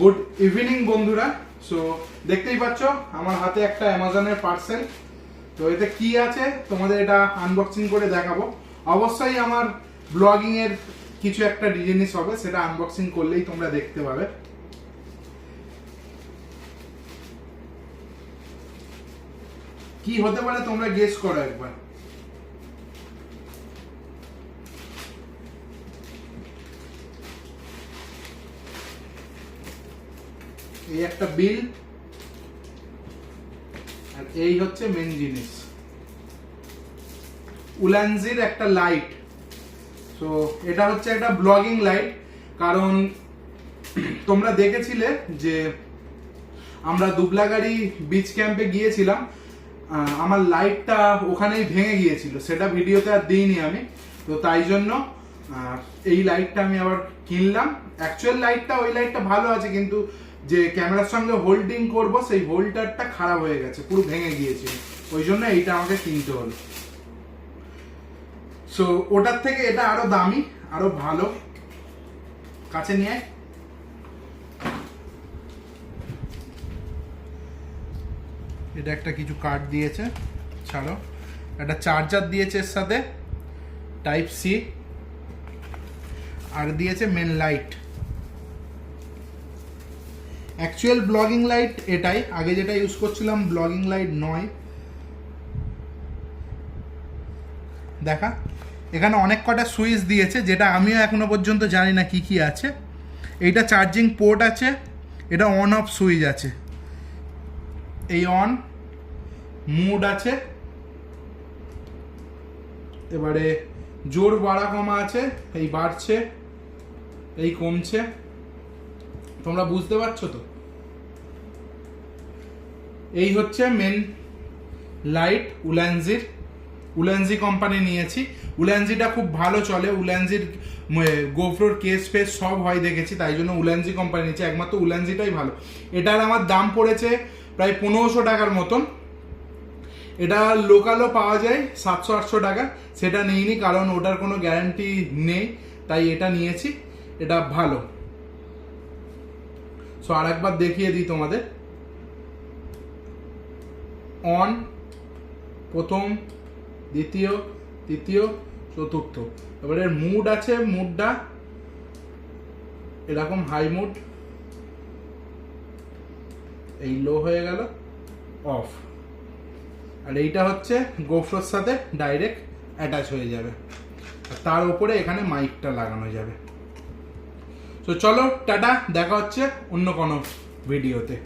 Good evening বন্ধুরা। So দেখতেই পাচ্ছ আমার হাতে একটা অ্যামাজনের পার্সেল। তো এতে কি আছে তোমাদের এটা আনবক্সিং করে দেখাবো। অবশ্যই আমার ব্লগিং এর কিছু একটা জিনিস হবে, সেটা আনবক্সিং করলেই তোমরা দেখতে পাবে। কি হতে পারে তোমরা গেস করো একবার। এই একটা বিল, আর এই হচ্ছে মেন জিনিস, উলানজির একটা লাইট। তো এটা হচ্ছে একটা ব্লগিং লাইট, কারণ তোমরা দেখেছিলে যে আমরা দুবলাগাড়ি বিচ ক্যাম্পে গিয়েছিলাম, আমার লাইটটা ওখানেই ভেঙে গিয়েছিল, সেটা ভিডিওতে আর দিইনি আমি। তো তাই জন্য এই লাইটটা আমি আবার কিনলাম। অ্যাকচুয়াল লাইটটা, ওই লাইটটা ভালো আছে, কিন্তু যে ক্যামেরার সঙ্গে হোল্ডিং করব সেই হোল্ডারটা খারাপ হয়ে গেছে, পুরো ভেঙে গিয়েছিল, ওই জন্য এইটা আমাকে কিনতে হলো। সো ওটার থেকে এটা আরো দামি, আরো ভালো। কাছে নিয়ে এটা একটা কিছু কার্ড দিয়েছে, ছাড়ো, একটা চার্জার দিয়েছে এর সাথে, টাইপ সি, আর দিয়েছে main light. Actual blogging light এটাই, আগে যেটা ইউজ করছিলাম ব্লগিং লাইট নয়। দেখা, এখানে অনেক কটা সুইচ দিয়েছে, যেটা আমিও এখনো পর্যন্ত জানি না কি কি আছে। এইটা চার্জিং পোর্ট আছে, এটা অন অফ সুইচ আছে, এই অন, মুড আছে, এবারে জোর বাড়া কমা আছে, এই বাড়ছে, এই কমছে, তোমরা বুঝতে পারছো তো। এই হচ্ছে মেন লাইট উলানজির, উলানজি কোম্পানি নিয়েছি। উলানজিটা খুব ভালো চলে, উলানজির গোপ্রোর কেস ফেস সব হয় দেখেছি, তাই জন্য উলানজি কোম্পানি নিয়েছি, একমাত্র উলানজিটাই ভালো। এটার আমার দাম পড়েছে প্রায় 1500 টাকার মতন। এটা লোকালও পাওয়া যায় 700-800 টাকা, সেটা নিইনি কারণ ওটার কোনো গ্যারান্টি নেই, তাই এটা নিয়েছি। এটা ভালো। সো আর একবার দেখিয়ে দিই তোমাদের। অন, প্রথম, দ্বিতীয়, তৃতীয়, চতুর্থ। এবারে মুড আছে, মুডটা এরকম হাই মুড, এই লো হয়ে গেল, অফ। আর এইটা হচ্ছে গোপ্রোর সাথে ডাইরেক্ট অ্যাটাচ হয়ে যাবে, আর তার উপরে এখানে মাইকটা লাগানো যাবে। তো চলো টাটা, দেখা হচ্ছে অন্য কোনো ভিডিওতে।